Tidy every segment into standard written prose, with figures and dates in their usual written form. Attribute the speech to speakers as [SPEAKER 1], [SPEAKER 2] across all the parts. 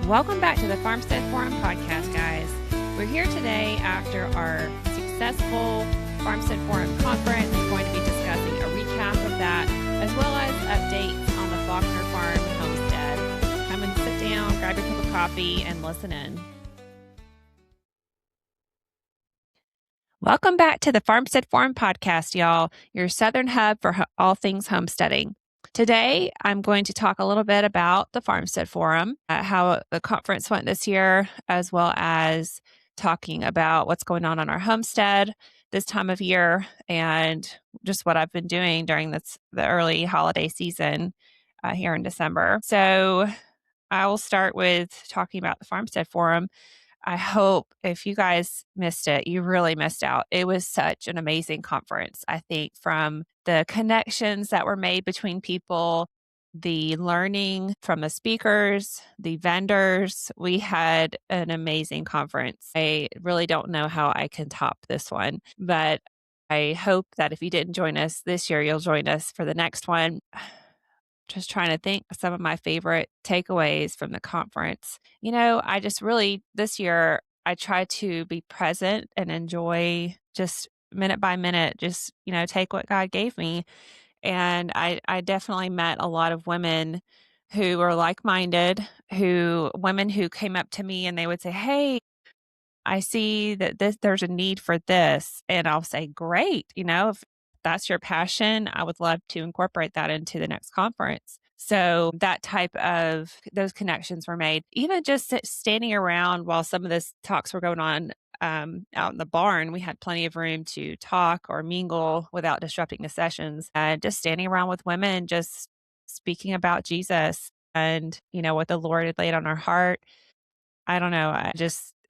[SPEAKER 1] Welcome back to the Farmstead Forum podcast, guys. We're here today after our successful Farmstead Forum conference. We're going to be discussing a recap of that, as well as updates on the Faulkner Farm Homestead. Come and sit down, grab your cup of coffee, and listen in. Welcome back to the Farmstead Forum podcast, y'all, your southern hub for all things homesteading. Today, I'm going to talk a little bit about the Farmstead Forum, how the conference went this year, as well as talking about what's going on our homestead this time of year and just what I've been doing during the early holiday season here in December. So I will start with talking about the Farmstead Forum. I hope if you guys missed it, you really missed out. It was such an amazing conference. I think from the connections that were made between people, the learning from the speakers, the vendors, we had an amazing conference. I really don't know how I can top this one, but I hope that if you didn't join us this year, you'll join us for the next one. Just trying to think of some of my favorite takeaways from the conference. You know, I just really, this year, I tried to be present and enjoy just minute by minute, just, take what God gave me. And I definitely met a lot of women who were like-minded, women who came up to me and they would say, "Hey, I see that there's a need for this." And I'll say, "Great. If that's your passion, I would love to incorporate that into the next conference." So those connections were made. Even just standing around while some of these talks were going on out in the barn, we had plenty of room to talk or mingle without disrupting the sessions. And just standing around with women, just speaking about Jesus and, what the Lord had laid on our heart. I don't know.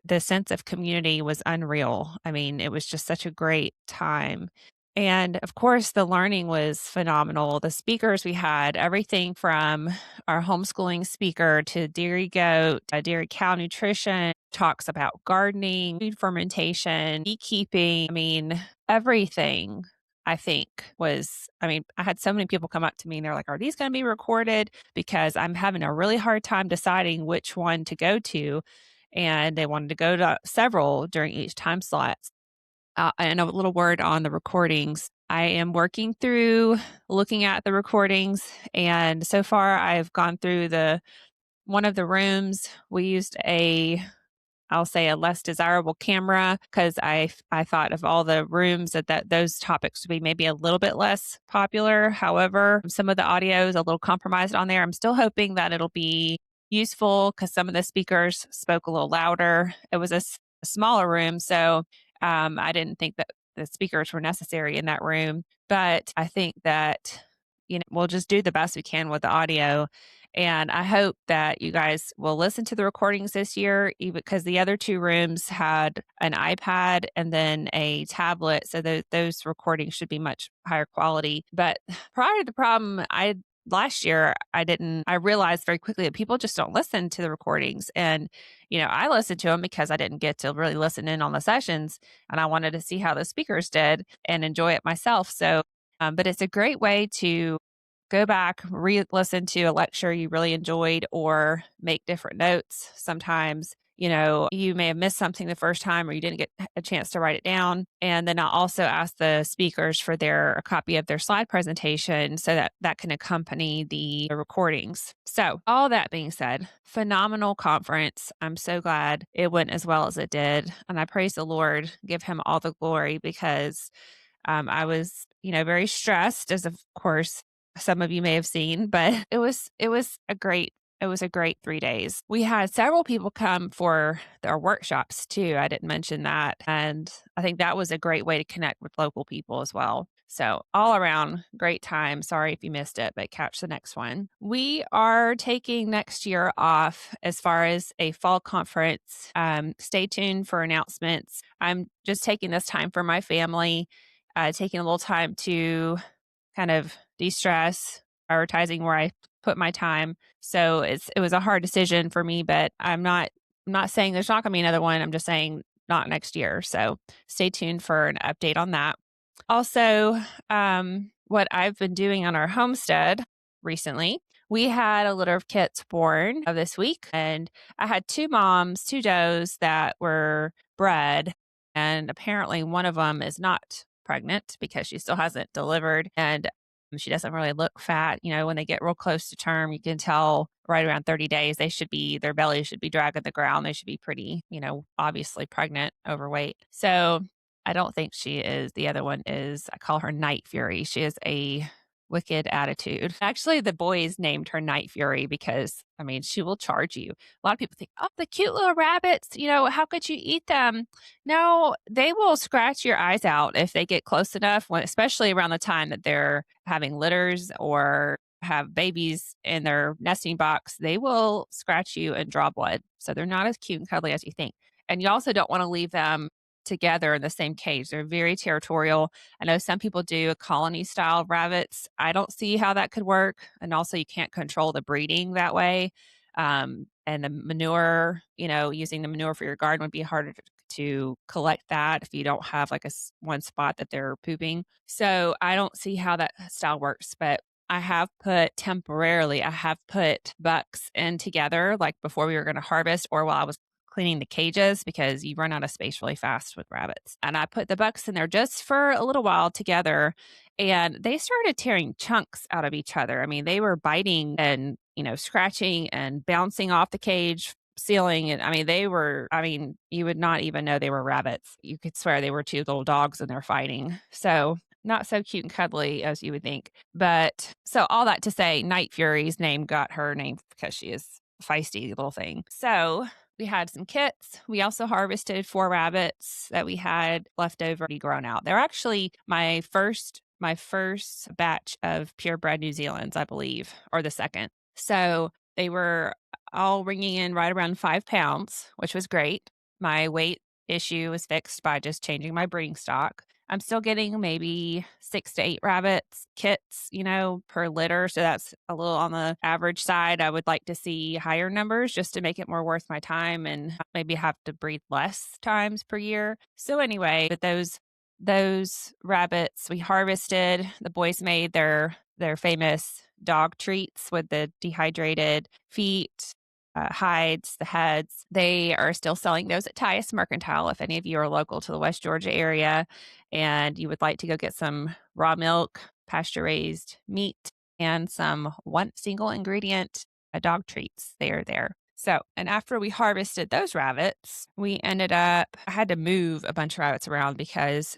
[SPEAKER 1] The sense of community was unreal. I mean, it was just such a great time. And of course, the learning was phenomenal. The speakers we had, everything from our homeschooling speaker to dairy goat, dairy cow nutrition, talks about gardening, food fermentation, beekeeping. I mean, everything I had so many people come up to me and they're like, "Are these going to be recorded?" Because I'm having a really hard time deciding which one to go to. And they wanted to go to several during each time slot. And a little word on the recordings. I am working through looking at the recordings, and so far I've gone through one of the rooms. We used I'll say a less desirable camera because I thought of all the rooms that those topics would be maybe a little bit less popular. However, some of the audio is a little compromised on there. I'm still hoping that it'll be useful because some of the speakers spoke a little louder. It was a smaller room, so I didn't think that the speakers were necessary in that room. But I think that, we'll just do the best we can with the audio. And I hope that you guys will listen to the recordings this year, even because the other two rooms had an iPad and then a tablet. So those recordings should be much higher quality. But prior to the problem, last year, I realized very quickly that people just don't listen to the recordings. And, I listened to them because I didn't get to really listen in on the sessions and I wanted to see how the speakers did and enjoy it myself. So, but it's a great way to go back, re-listen to a lecture you really enjoyed or make different notes. Sometimes, you may have missed something the first time or you didn't get a chance to write it down. And then I'll also ask the speakers for a copy of their slide presentation so that can accompany the recordings. So all that being said, phenomenal conference. I'm so glad it went as well as it did. And I praise the Lord, give him all the glory because I was, very stressed, as of course some of you may have seen, but it was a great 3 days. We had several people come for our workshops too. I didn't mention that. And I think that was a great way to connect with local people as well. So all around, great time. Sorry if you missed it, but catch the next one. We are taking next year off as far as a fall conference. Stay tuned for announcements. I'm just taking this time for my family, taking a little time to kind of de-stress, prioritizing where I put my time. So it was a hard decision for me, but I'm not saying there's not going to be another one. I'm just saying not next year. So stay tuned for an update on that. Also, what I've been doing on our homestead recently, we had a litter of kits born this week, and I had two moms, two does that were bred, and apparently one of them is not pregnant because she still hasn't delivered, and she doesn't really look fat. When they get real close to term, you can tell right around 30 days, their belly should be dragging the ground. They should be pretty, obviously pregnant, overweight. So I don't think she is. The other one is, I call her Night Fury. She has a wicked attitude. Actually, the boys named her Night Fury because, she will charge you. A lot of people think, oh, the cute little rabbits, how could you eat them? No, they will scratch your eyes out if they get close enough, especially around the time that they're having litters or have babies in their nesting box. They will scratch you and draw blood. So they're not as cute and cuddly as you think. And you also don't want to leave them together in the same cage. They're very territorial. I know some people do a colony style rabbits. I don't see how that could work. And also, you can't control the breeding that way. And the manure, using the manure for your garden would be harder to collect that if you don't have like one spot that they're pooping. So I don't see how that style works, but I have put bucks in together, like before we were going to harvest or while I was cleaning the cages, because you run out of space really fast with rabbits. And I put the bucks in there just for a little while together, and they started tearing chunks out of each other. They were biting and, scratching and bouncing off the cage ceiling. And you would not even know they were rabbits. You could swear they were two little dogs and they're fighting. So not so cute and cuddly as you would think. But so all that to say, Night Fury's name got her name because she is a feisty little thing. So we had some kits. We also harvested 4 rabbits that we had left over already grown out. They're actually my first batch of purebred New Zealand's, I believe, or the second. So they were all ringing in right around 5 pounds, which was great. My weight issue was fixed by just changing my breeding stock. I'm still getting maybe 6 to 8 rabbits kits, per litter. So that's a little on the average side. I would like to see higher numbers just to make it more worth my time and maybe have to breed less times per year. So anyway, but those rabbits we harvested, the boys made their famous dog treats with the dehydrated feet, hides, the heads. They are still selling those at Tyus Mercantile. If any of you are local to the West Georgia area and you would like to go get some raw milk, pasture raised meat, and some one single ingredient dog treats, they are there. So, and after we harvested those rabbits, I had to move a bunch of rabbits around because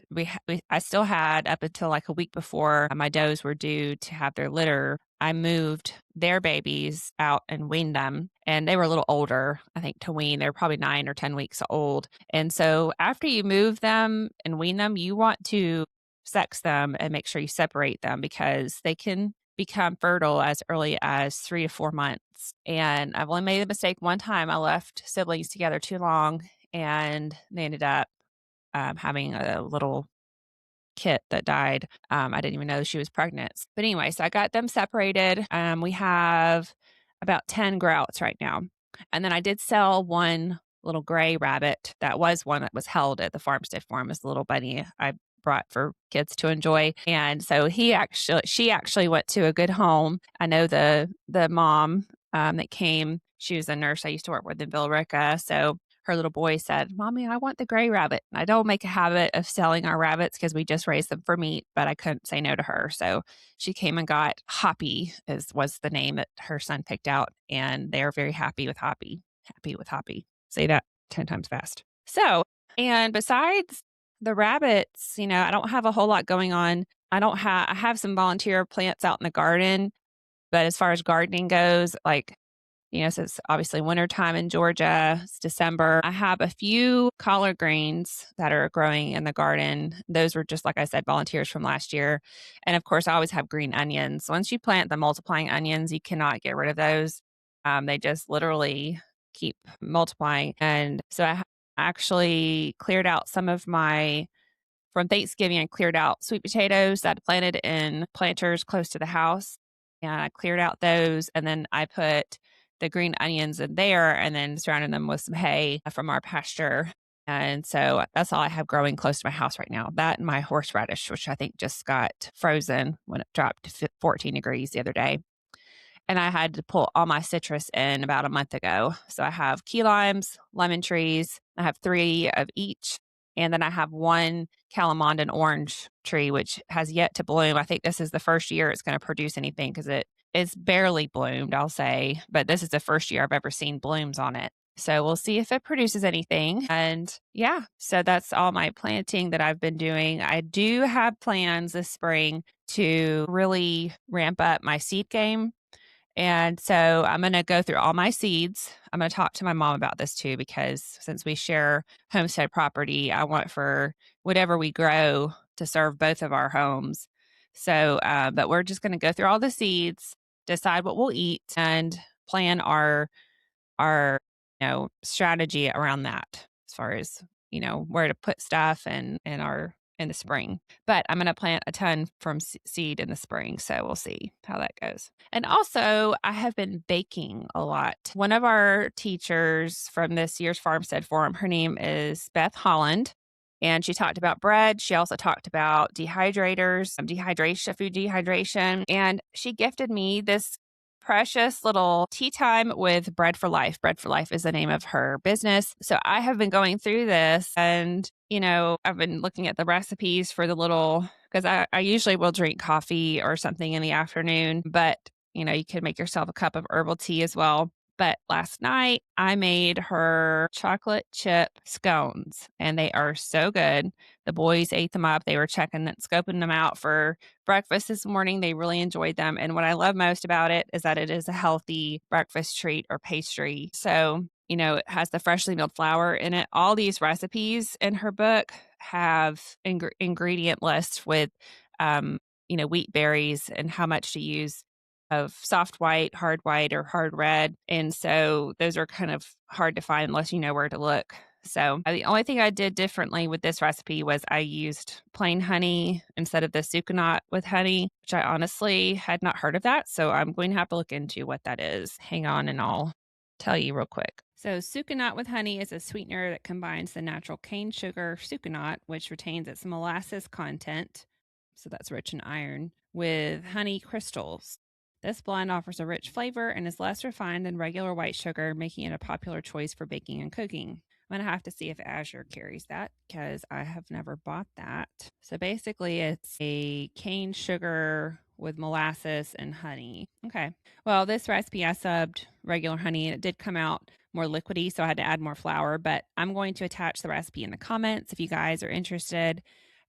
[SPEAKER 1] I still had, up until like a week before my does were due to have their litter, I moved their babies out and weaned them. And they were a little older, I think, to wean. They were probably 9 or 10 weeks old. And so after you move them and wean them, you want to sex them and make sure you separate them because they can become fertile as early as 3 to 4 months. And I've only made a mistake one time. I left siblings together too long and they ended up having a little kit that died. I didn't even know she was pregnant. But anyway, so I got them separated. We have about 10 grouts right now. And then I did sell one little gray rabbit. That was one that was held at the Farmstead Forum as a little bunny I brought for kids to enjoy. And so she actually went to a good home. I know the mom that came, she was a nurse I used to work with in Billerica. So her little boy said, "Mommy, I want the gray rabbit." And I don't make a habit of selling our rabbits because we just raise them for meat, but I couldn't say no to her. So she came and got Hoppy, was the name that her son picked out. And they're very happy with Hoppy. Happy with Hoppy. Say that 10 times fast. So, and besides the rabbits, I don't have a whole lot going on. I have some volunteer plants out in the garden, but as far as gardening goes, so it's obviously wintertime in Georgia. It's December. I have a few collard greens that are growing in the garden. Those were just, like I said, volunteers from last year. And of course, I always have green onions. Once you plant the multiplying onions, you cannot get rid of those. They just literally keep multiplying. And so I actually cleared out from Thanksgiving, I cleared out sweet potatoes that I planted in planters close to the house. And I cleared out those. And then I put the green onions in there and then surrounded them with some hay from our pasture. And so that's all I have growing close to my house right now. That and my horseradish, which I think just got frozen when it dropped to 14 degrees the other day. and I had to pull all my citrus in about a month ago. So I have key limes, lemon trees. I have 3 of each. And then I have 1 Calamandan orange tree, which has yet to bloom. I think this is the first year it's going to produce anything because it's barely bloomed, I'll say. But this is the first year I've ever seen blooms on it. So we'll see if it produces anything. And yeah, so that's all my planting that I've been doing. I do have plans this spring to really ramp up my seed game. And so I'm going to go through all my seeds. I'm going to talk to my mom about this too, because since we share homestead property, I want for whatever we grow to serve both of our homes. So, but we're just going to go through all the seeds, decide what we'll eat, and plan our strategy around that as far as where to put stuff and our in the spring. But I'm going to plant a ton from seed in the spring, so we'll see how that goes. And also, I have been baking a lot. One of our teachers from this year's Farmstead Forum, her name is Beth Holland, and she talked about bread. She also talked about dehydrators, dehydration, food dehydration, and she gifted me this precious little tea time with Bread for Life. Bread for Life is the name of her business. So I have been going through this and, I've been looking at the recipes for the little, because I usually will drink coffee or something in the afternoon, but, you can make yourself a cup of herbal tea as well. But last night I made her chocolate chip scones and they are so good. The boys ate them up. They were scoping them out for breakfast this morning. They really enjoyed them. And what I love most about it is that it is a healthy breakfast treat or pastry. So, it has the freshly milled flour in it. All these recipes in her book have ingredient lists with, wheat berries and how much to use of soft white, hard white, or hard red. And so those are kind of hard to find unless you know where to look. So the only thing I did differently with this recipe was I used plain honey instead of the sucanat with honey, which I honestly had not heard of that. So I'm going to have to look into what that is. Hang on and I'll tell you real quick. So sucanat with honey is a sweetener that combines the natural cane sugar sucanat, which retains its molasses content, so that's rich in iron, with honey crystals. This blend offers a rich flavor and is less refined than regular white sugar, making it a popular choice for baking and cooking. I'm going to have to see if Azure carries that because I have never bought that. So basically, it's a cane sugar with molasses and honey. Okay. Well, this recipe I subbed regular honey and it did come out more liquidy, so I had to add more flour, but I'm going to attach the recipe in the comments if you guys are interested,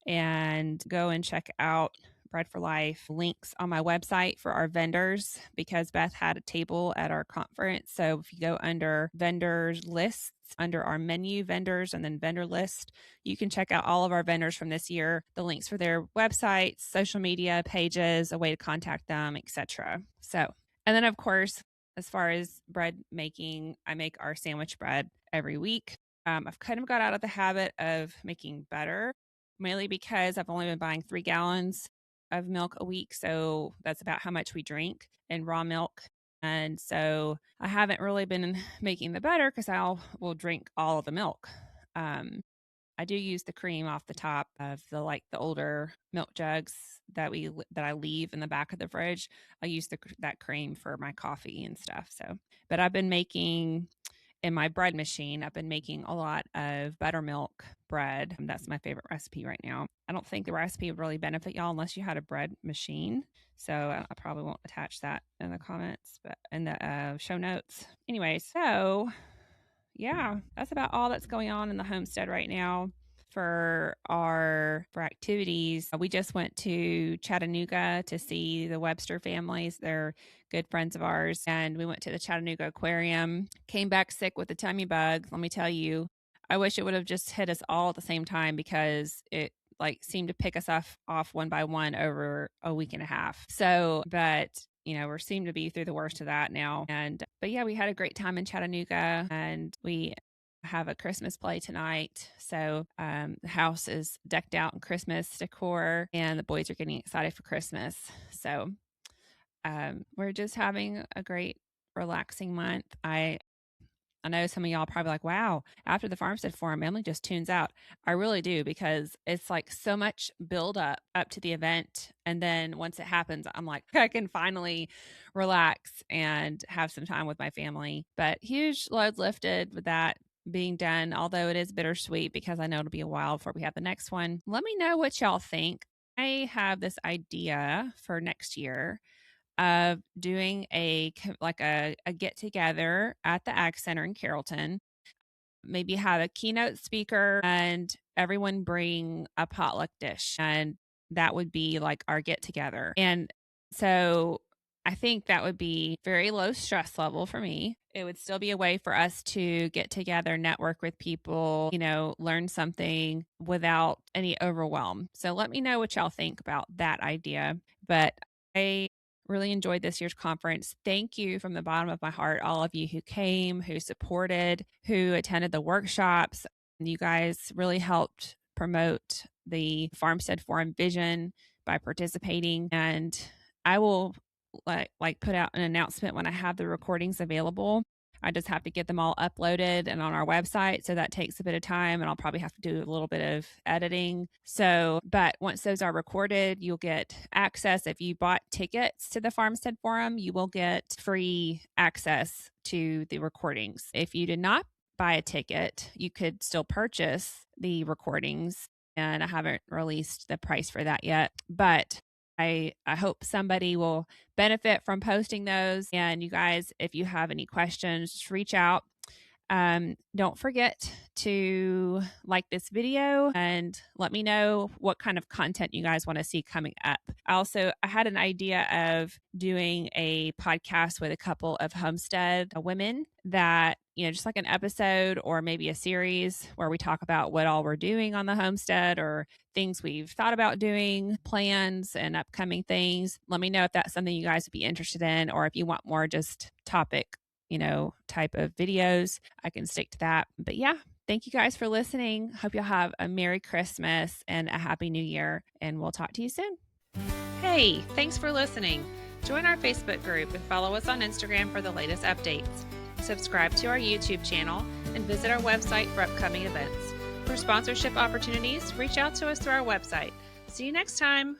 [SPEAKER 1] and go and check out Bread for Life links on my website for our vendors because Beth had a table at our conference. So if you go under vendors lists, under our menu vendors and then vendor list, you can check out all of our vendors from this year, the links for their websites, social media pages, a way to contact them, etc. So, and then of course, as far as bread making, I make our sandwich bread every week. I've kind of got out of the habit of making butter, mainly because I've only been buying 3 gallons of milk a week. So that's about how much we drink in raw milk. And so I haven't really been making the butter because will drink all of the milk. I do use the cream off the top of the older milk jugs that I leave in the back of the fridge. I use that cream for my coffee and stuff. So, but I've been making in my bread machine, I've been making a lot of buttermilk bread. That's my favorite recipe right now. I don't think the recipe would really benefit y'all unless you had a bread machine. So I probably won't attach that in the comments, but in the show notes. Anyway, so yeah, that's about all that's going on in the homestead right now. For activities, we just went to Chattanooga to see the Webster families. They're good friends of ours, and we went to the Chattanooga Aquarium. Came back sick with a tummy bug. Let me tell you, I wish it would have just hit us all at the same time because it seemed to pick us off one by one over a week and a half. So, but we seem to be through the worst of that now. But yeah, we had a great time in Chattanooga, and we have a Christmas play tonight. So the house is decked out in Christmas decor, and the boys are getting excited for Christmas. So we're just having a great, relaxing month. I know some of y'all probably like, wow, after the Farmstead Forum, Emily just tunes out. I really do, because it's like so much build up to the event. And then once it happens, I'm like, I can finally relax and have some time with my family. But huge load lifted with that being done, although it is bittersweet because I know it'll be a while before we have the next one. Let me know what y'all think. I have this idea for next year of doing a get together at the Ag Center in Carrollton. Maybe have a keynote speaker and everyone bring a potluck dish, and that would be like our get together. And so I think that would be very low stress level for me. It would still be a way for us to get together, network with people, learn something without any overwhelm. So let me know what y'all think about that idea. But I really enjoyed this year's conference. Thank you from the bottom of my heart, all of you who came, who supported, who attended the workshops. You guys really helped promote the Farmstead Forum vision by participating. And I will put out an announcement when I have the recordings available. I just have to get them all uploaded and on our website. So that takes a bit of time, and I'll probably have to do a little bit of editing. But once those are recorded, you'll get access. If you bought tickets to the Farmstead Forum, you will get free access to the recordings. If you did not buy a ticket, you could still purchase the recordings, and I haven't released the price for that yet. But I hope somebody will benefit from posting those. And you guys, if you have any questions, just reach out. Don't forget to like this video and let me know what kind of content you guys want to see coming up. I had an idea of doing a podcast with a couple of Homestead women that, just like an episode or maybe a series where we talk about what all we're doing on the homestead or things we've thought about doing, plans and upcoming things. Let me know if that's something you guys would be interested in, or if you want more just topic type of videos, I can stick to that. But yeah, thank you guys for listening. Hope you'll have a Merry Christmas and a Happy New Year, and we'll talk to you soon. Hey, thanks for listening. Join our Facebook group and follow us on Instagram for the latest updates. Subscribe to our YouTube channel and visit our website for upcoming events. For sponsorship opportunities, reach out to us through our website. See you next time.